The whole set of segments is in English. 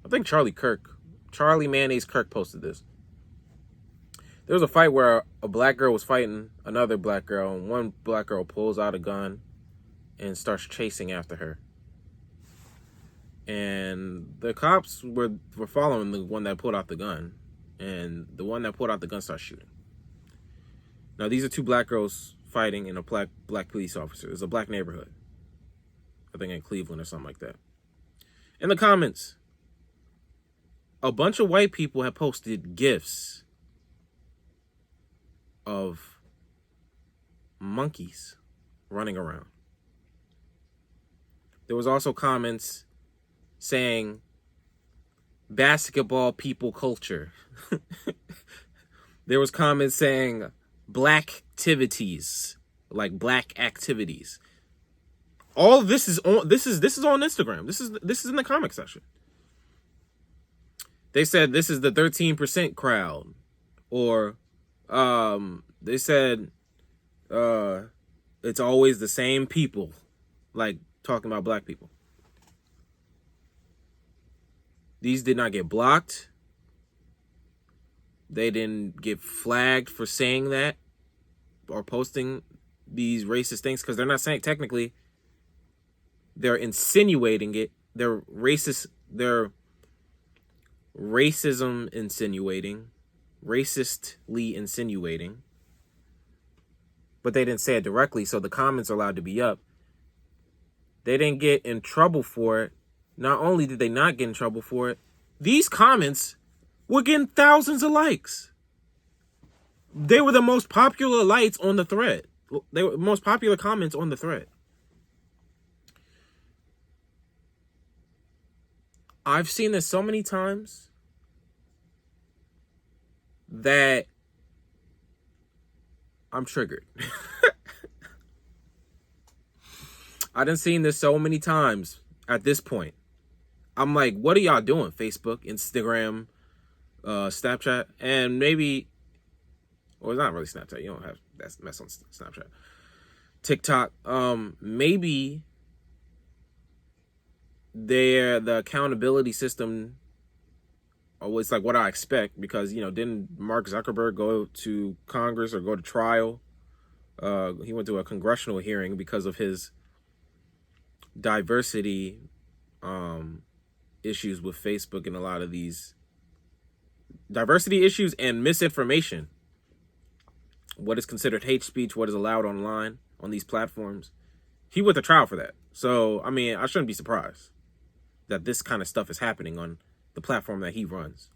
I think Charlie Mayonnaise Kirk posted this. There was a fight where a black girl was fighting another black girl, and one black girl pulls out a gun and starts chasing after her. And the cops were following the one that pulled out the gun, and the one that pulled out the gun starts shooting. Now, these are two black girls fighting and a black police officer. It's a black neighborhood. I think in Cleveland or something like that. In the comments, a bunch of white people have posted GIFs of monkeys running around. There was also comments saying basketball people culture. There was comments saying black activities, like black activities. All of this is on this is on Instagram. This is in the comment section. They said this is the 13% crowd, or they said it's always the same people, like talking about black people. These did not get blocked. They didn't get flagged for saying that or posting these racist things, because they're not saying, technically, they're insinuating it. They're racist. They're racism insinuating, racistly insinuating. But they didn't say it directly, so the comments are allowed to be up. They didn't get in trouble for it. Not only did they not get in trouble for it, these comments were getting thousands of likes. They were the most popular likes on the thread. They were the most popular comments on the thread. I've seen this so many times that I'm triggered. I done seen this so many times at this point. I'm like, what are y'all doing? Facebook, Instagram, Snapchat, and maybe, or it's not really Snapchat. You don't have that mess on Snapchat. TikTok. Maybe the accountability system, or it's like what I expect, because, didn't Mark Zuckerberg go to Congress or go to trial? He went to a congressional hearing because of his diversity issues with Facebook, and a lot of these diversity issues and misinformation. What is considered hate speech, what is allowed online on these platforms. He went to trial for that. So, I mean, I shouldn't be surprised that this kind of stuff is happening on the platform that he runs.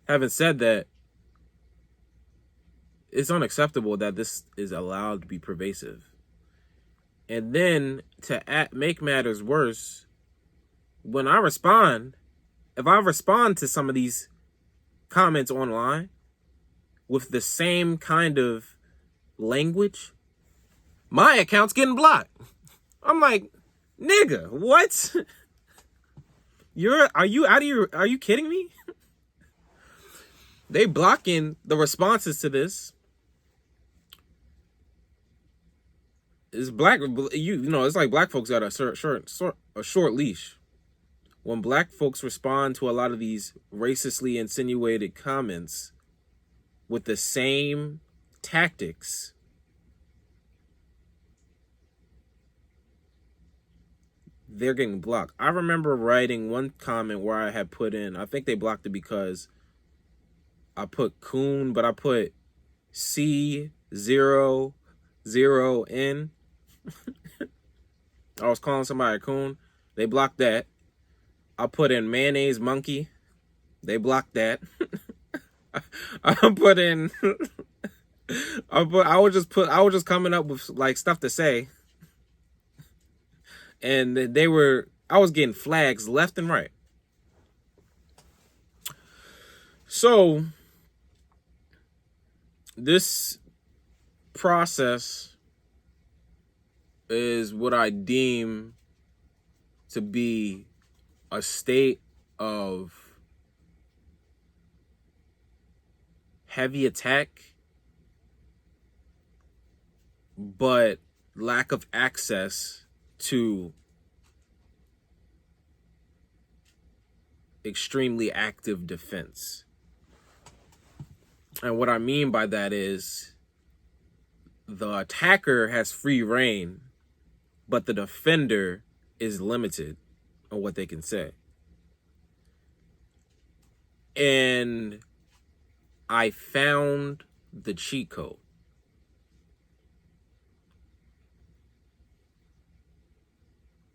Having said that, it's unacceptable that this is allowed to be pervasive. And then to make matters worse, when I respond, if I respond to some of these comments online with the same kind of language, my account's getting blocked. I'm like, nigga, what? Are you kidding me? They blocking the responses to this. It's black, it's like black folks got a short leash. When black folks respond to a lot of these racistly insinuated comments with the same tactics, they're getting blocked. I remember writing one comment where I had put in, I think they blocked it because I put coon, but I put C00N. I was calling somebody a coon. They blocked that. I put in mayonnaise monkey. They blocked that. I was just coming up with like stuff to say. And I was getting flags left and right. So this process is what I deem to be a state of heavy attack, but lack of access to extremely active defense. And what I mean by that is the attacker has free reign, but the defender is limited on what they can say. And I found the cheat code.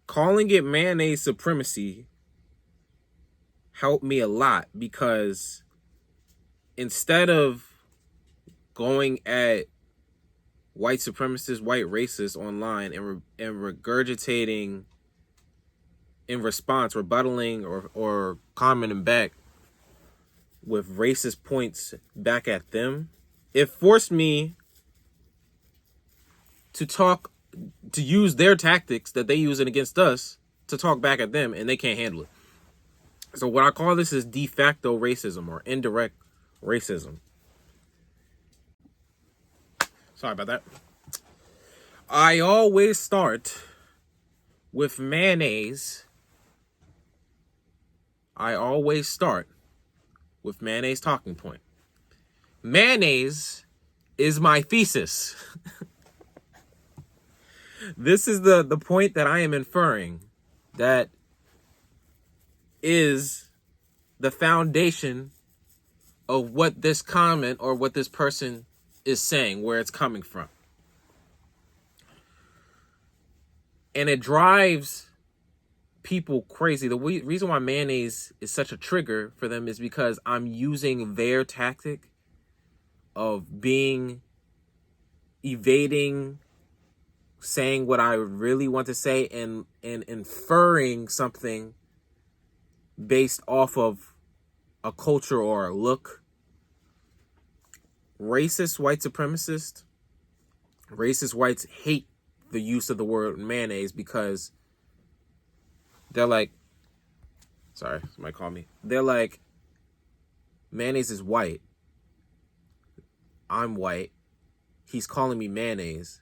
Calling it mayonnaise supremacy helped me a lot, because instead of going at white supremacists, white racists online and regurgitating in response, rebuttaling or commenting back with racist points back at them, it forced me to use their tactics that they use it against us to talk back at them, and they can't handle it. So what I call this is de facto racism, or indirect racism. Sorry about that. I always start with mayonnaise. I always start with mayonnaise talking point. Mayonnaise is my thesis. This is the point that I am inferring that is the foundation of what this comment or what this person is saying, where it's coming from. And it drives people crazy. The reason why mayonnaise is such a trigger for them is because I'm using their tactic of evading saying what I really want to say, and inferring something based off of a culture or a look. Racist whites hate the use of the word mayonnaise, because they're like, sorry, somebody called me. They're like, mayonnaise is white. I'm white. He's calling me mayonnaise.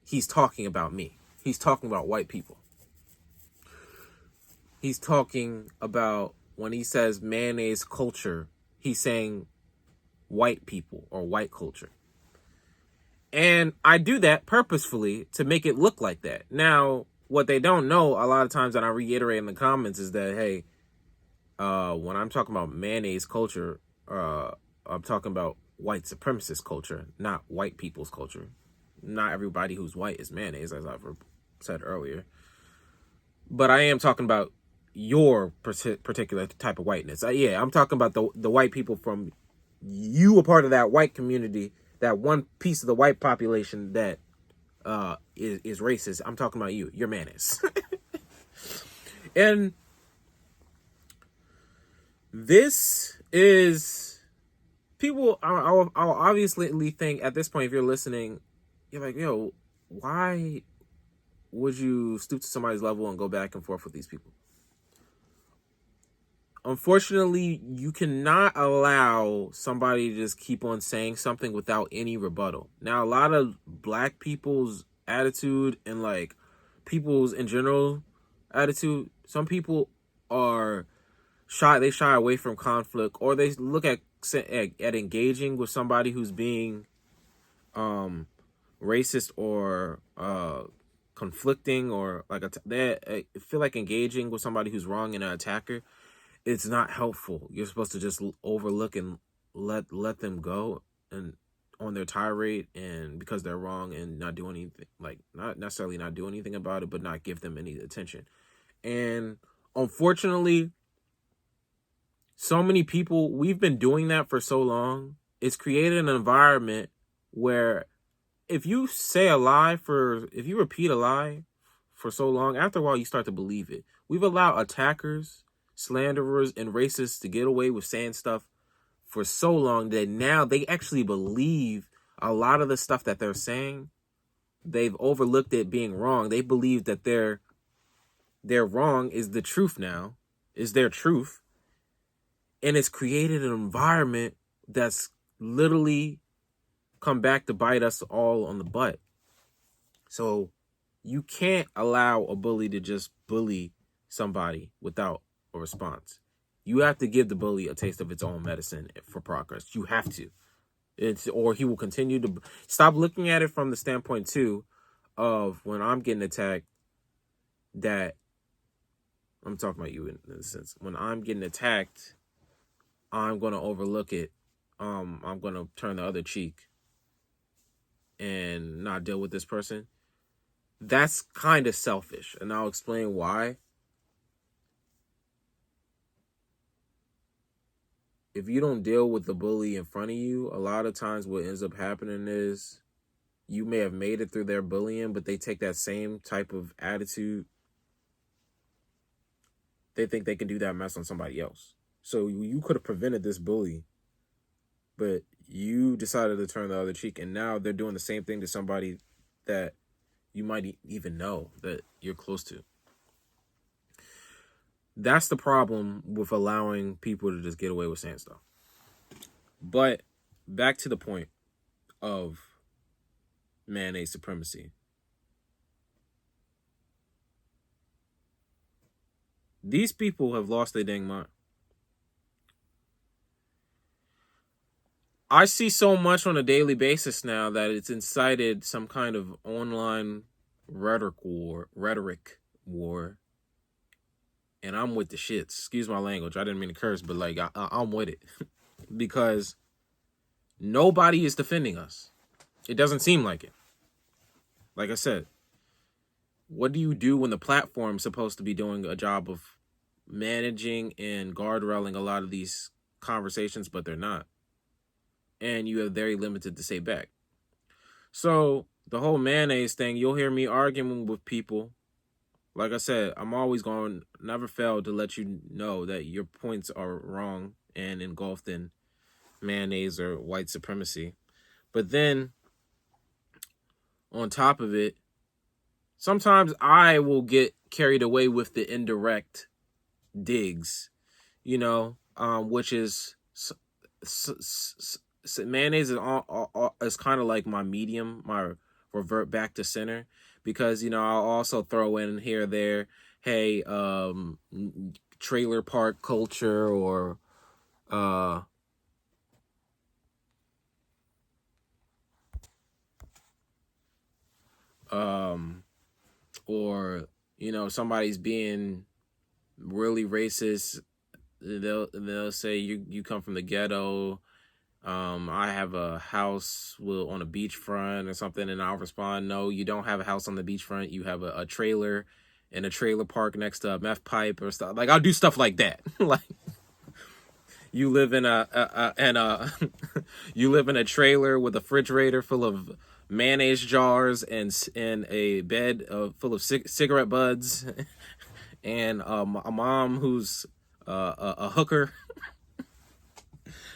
He's talking about me. He's talking about white people. He's talking about, when he says mayonnaise culture, he's saying white people or white culture. And I do that purposefully to make it look like that. Now, what they don't know a lot of times, and I reiterate in the comments, is that, hey, when I'm talking about mayonnaise culture, I'm talking about white supremacist culture, not white people's culture. Not everybody who's white is mayonnaise, as I've said earlier. But I am talking about your particular type of whiteness. Yeah, I'm talking about the white people from, you a part of that white community, that one piece of the white population that is racist. I'm talking about you. You're mayonnaise. And this is, people, I'll obviously think at this point, if you're listening, you're like, yo, why would you stoop to somebody's level and go back and forth with these people? Unfortunately, you cannot allow somebody to just keep on saying something without any rebuttal. Now, a lot of black people's attitude, and like people's in general attitude, some people are shy. They shy away from conflict, or they look at engaging with somebody who's being racist or conflicting, or like they feel like engaging with somebody who's wrong and an attacker. It's not helpful. You're supposed to just overlook and let them go and on their tirade, and because they're wrong, and not do anything, like not necessarily not do anything about it, but not give them any attention. And unfortunately, so many people, we've been doing that for so long. It's created an environment where if you repeat a lie for so long, after a while you start to believe it. We've allowed attackers, slanderers, and racists to get away with saying stuff for so long that now they actually believe a lot of the stuff that they're saying. They've overlooked it being wrong. They believe that their wrong is the truth now, is their truth. And it's created an environment that's literally come back to bite us all on the butt. So you can't allow a bully to just bully somebody without a response. You have to give the bully a taste of its own medicine for progress. You have to. Or he will continue to stop looking at it from the standpoint too of when I'm getting attacked, that I'm talking about you in a sense. When I'm getting attacked, I'm gonna overlook it. I'm gonna turn the other cheek and not deal with this person. That's kind of selfish, and I'll explain why. If you don't deal with the bully in front of you, a lot of times what ends up happening is you may have made it through their bullying, but they take that same type of attitude. They think they can do that mess on somebody else. So you could have prevented this bully, but you decided to turn the other cheek, and now they're doing the same thing to somebody that you might even know that you're close to. That's the problem with allowing people to just get away with saying stuff. But back to the point of mayonnaise supremacy. These people have lost their dang mind. I see so much on a daily basis now that it's incited some kind of online rhetoric war. And I'm with the shits. Excuse my language. I didn't mean to curse, but like I'm with it. Because nobody is defending us. It doesn't seem like it. Like I said, what do you do when the platform is supposed to be doing a job of managing and guardrailing a lot of these conversations, but they're not? And you have very limited to say back. So the whole mayonnaise thing, you'll hear me arguing with people. Like I said, I'm always going to never fail to let you know that your points are wrong and engulfed in mayonnaise or white supremacy. But then on top of it, sometimes I will get carried away with the indirect digs, which is mayonnaise is kind of like my medium, my revert back to center. Because, I'll also throw in here or there, hey, trailer park culture or somebody's being really racist. They'll say you come from the ghetto. I have a house on a beachfront or something, and I'll respond, no, you don't have a house on the beachfront. You have a trailer in a trailer park next to a meth pipe or stuff. Like, I'll do stuff like that. Like, you live in you live in a trailer with a refrigerator full of mayonnaise jars and a bed full of cigarette butts, and a mom who's a hooker.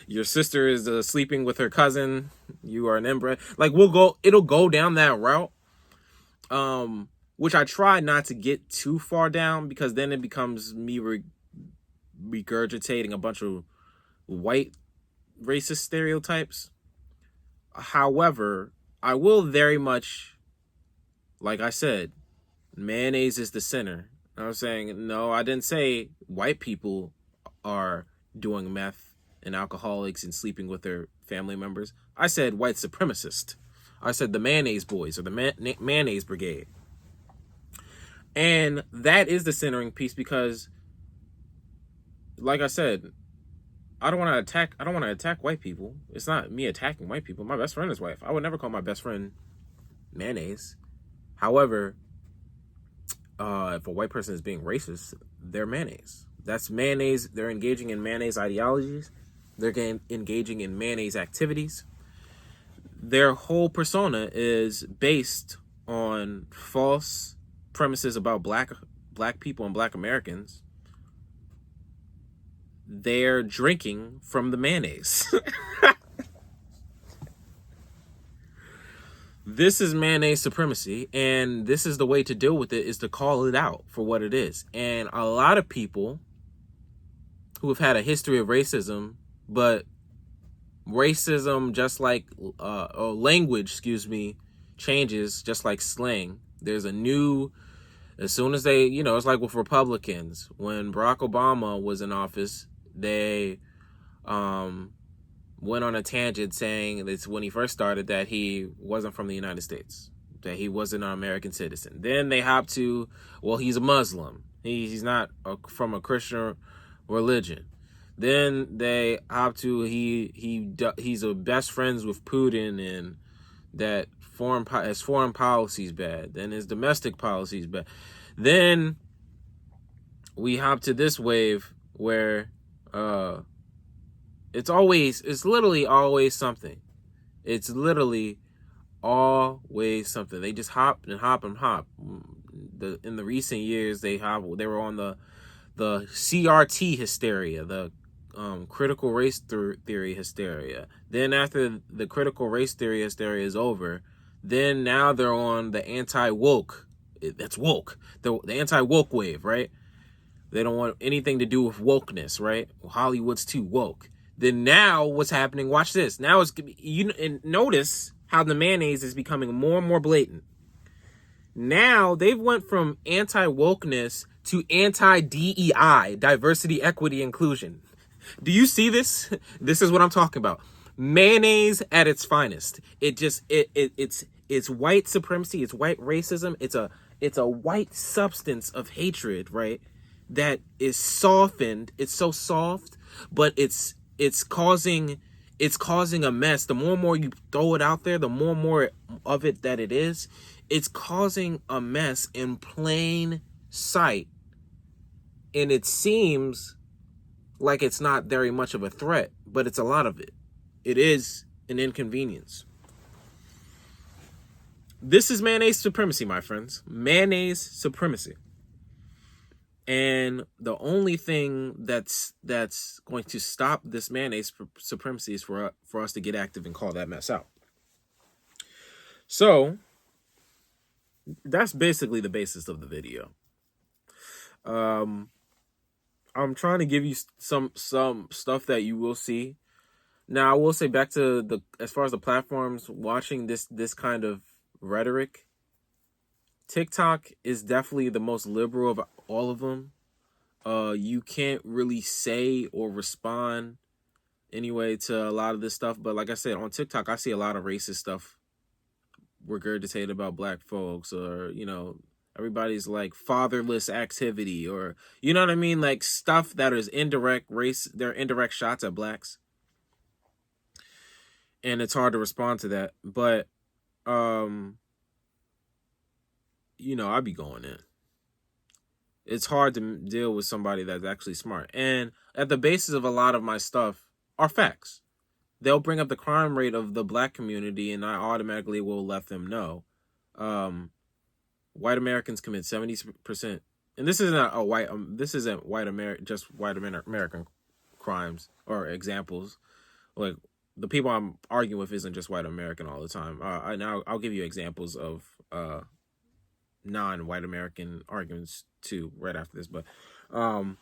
Your sister is sleeping with her cousin. You are an inbred. Like, it'll go down that route. Which I try not to get too far down, because then it becomes me regurgitating a bunch of white racist stereotypes. However, I will very much, like I said, mayonnaise is the center. I'm saying, no, I didn't say white people are doing meth and alcoholics and sleeping with their family members. I said white supremacist. I said the mayonnaise boys or the mayonnaise brigade. And that is the centering piece, because, like I said, I don't want to attack white people. It's not me attacking white people. My best friend is white. I would never call my best friend mayonnaise. However, if a white person is being racist, they're mayonnaise. That's mayonnaise. They're engaging in mayonnaise ideologies. They're engaging in mayonnaise activities. Their whole persona is based on false premises about black people and black Americans. They're drinking from the mayonnaise. This is mayonnaise supremacy, and this is the way to deal with it, is to call it out for what it is. And a lot of people who have had a history of racism, but racism, just like language, changes just like slang. There's a new As soon as they, it's like with Republicans. When Barack Obama was in office, they went on a tangent saying that when he first started that he wasn't from the United States, that he wasn't an American citizen. Then they hopped to, well, he's a Muslim. He's not from a Christian religion. Then they hop to he's a best friends with Putin, and that his foreign policy is bad. Then his domestic policy is bad. Then we hop to this wave where it's literally always something. It's literally always something. They just hop and hop and hop. In the recent years, they were on the CRT hysteria, the critical race theory hysteria. Then after the critical race theory hysteria is over, then now they're on the anti-woke. That's woke. The anti-woke wave, right? They don't want anything to do with wokeness, right? Hollywood's too woke. Then now what's happening? Watch this. Now and notice how the mayonnaise is becoming more and more blatant. Now they've went from anti-wokeness to anti-DEI, diversity, equity, inclusion. Do you see this? This is what I'm talking about. Mayonnaise at its finest. It's white supremacy. It's white racism. It's a white substance of hatred, right? That is softened. It's so soft, but it's causing a mess. The more and more you throw it out there, the more and more of it that it is, it's causing a mess in plain sight. And it seems like it's not very much of a threat, but it's a lot of it. It is an inconvenience. This is mayonnaise supremacy, my friends. Mayonnaise supremacy. And the only thing that's going to stop this mayonnaise supremacy is for us to get active and call that mess out. So that's basically the basis of the video. I'm trying to give you some stuff that you will see. Now, I will say back to as far as the platforms watching this kind of rhetoric, TikTok is definitely the most liberal of all of them. You can't really say or respond anyway to a lot of this stuff. But like I said, on TikTok, I see a lot of racist stuff regurgitated about black folks, or, everybody's like fatherless activity, or, you know what I mean? Like stuff that is indirect race. They're indirect shots at blacks. And it's hard to respond to that. But, I'd be going in. It's hard to deal with somebody that's actually smart. And at the basis of a lot of my stuff are facts. They'll bring up the crime rate of the black community, and I automatically will let them know. White Americans commit 70%. And this isn't this isn't just white American crimes or examples. Like, the people I'm arguing with isn't just white American all the time. I'll give you examples of non-white American arguments too right after this. But if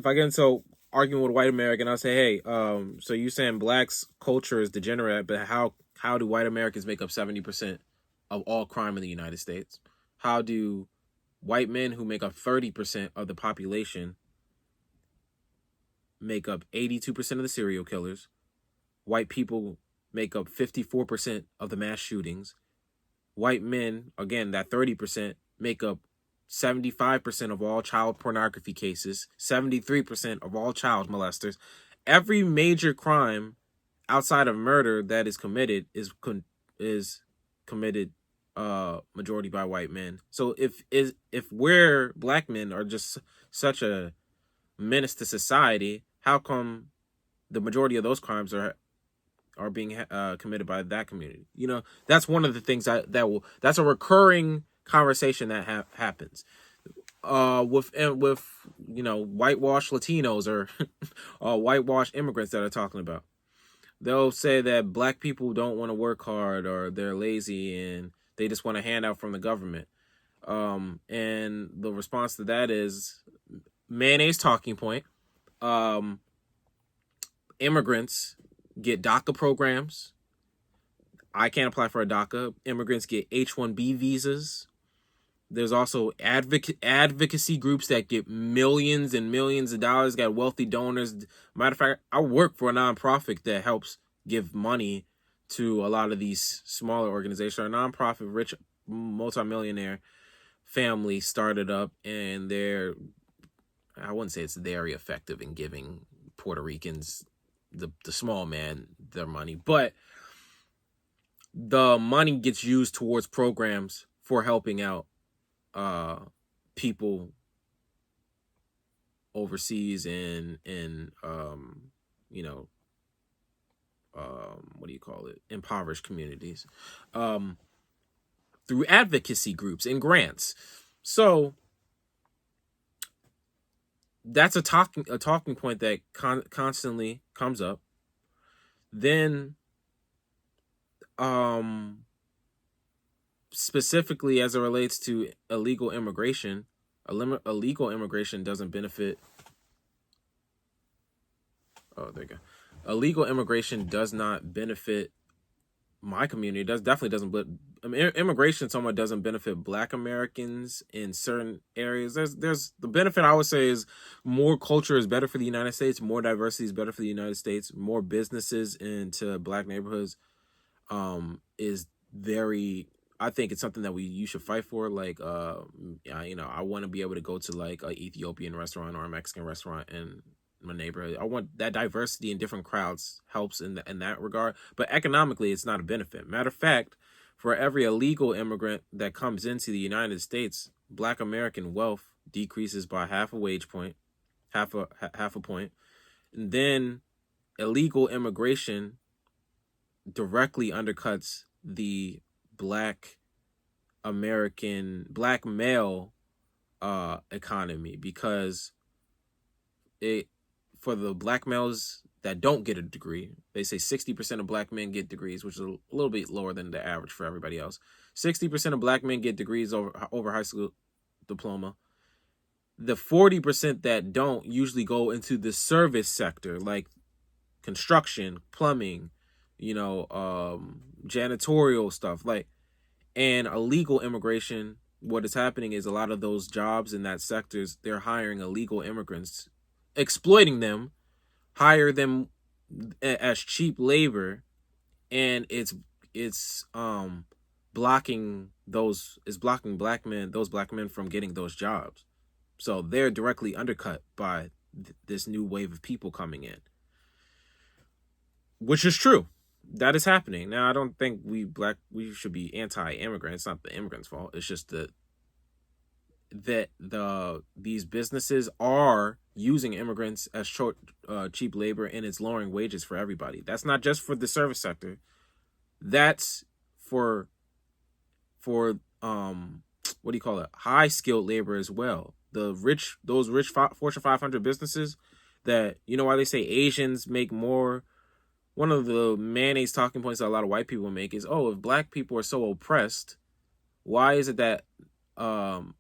I get into arguing with a white American, I'll say, hey, so you saying blacks culture is degenerate, but how do white Americans make up 70% of all crime in the United States? How do white men who make up 30% of the population make up 82% of the serial killers? White people make up 54% of the mass shootings. White men, again, that 30%, make up 75% of all child pornography cases, 73% of all child molesters. Every major crime outside of murder that is committed is committed majority by white men. So if we're black men are just such a menace to society, how come the majority of those crimes are being committed by that community? That's one of the things that's a recurring conversation that happens with whitewashed Latinos or whitewashed immigrants that are talking about. They'll say that black people don't want to work hard, or they're lazy and they just want a handout from the government. And the response to that is mayonnaise talking point. Immigrants get DACA programs. I can't apply for a DACA. Immigrants get H-1B visas. There's also advocacy groups that get millions and millions of dollars, got wealthy donors. Matter of fact, I work for a nonprofit that helps give money to a lot of these smaller organizations. Our nonprofit, rich multimillionaire family started up, and I wouldn't say it's very effective in giving Puerto Ricans, the small man, their money, but the money gets used towards programs for helping out people overseas in you know what do you call it, impoverished communities, through advocacy groups and grants. So that's a talking point that constantly comes up. Then specifically as it relates to illegal immigration, illegal immigration doesn't benefit. Oh, there you go. Illegal immigration does not benefit my community. It definitely doesn't. But immigration somewhat doesn't benefit Black Americans in certain areas. There's the benefit, I would say, is more culture is better for the United States. More diversity is better for the United States. More businesses into Black neighborhoods is very. I think it's something that you should fight for. Like, I want to be able to go to like an Ethiopian restaurant or a Mexican restaurant in my neighborhood. I want that diversity in different crowds helps in that regard. But economically, it's not a benefit. Matter of fact, for every illegal immigrant that comes into the United States, Black American wealth decreases by half a wage point, half a point, and then illegal immigration directly undercuts the Black male economy, because for the Black males that don't get a degree, they say 60% of Black men get degrees, which is a little bit lower than the average for everybody else. 60% of Black men get degrees over high school diploma. The 40% that don't usually go into the service sector, like construction, plumbing, janitorial stuff, and illegal immigration. What is happening is a lot of those jobs in that sectors, they're hiring illegal immigrants, exploiting them, hire them as cheap labor, and it's blocking Black men from getting those jobs. So they're directly undercut by this new wave of people coming in, which is true. That is happening. Now, I don't think we should be anti-immigrant. It's not the immigrants' fault. It's just that these businesses are using immigrants as cheap labor, and it's lowering wages for everybody. That's not just for the service sector. That's for what do you call it? High skilled labor as well. Those rich Fortune 500 businesses that, why they say Asians make more. One of the mayonnaise talking points that a lot of white people make is, if Black people are so oppressed, why is it that Nigeria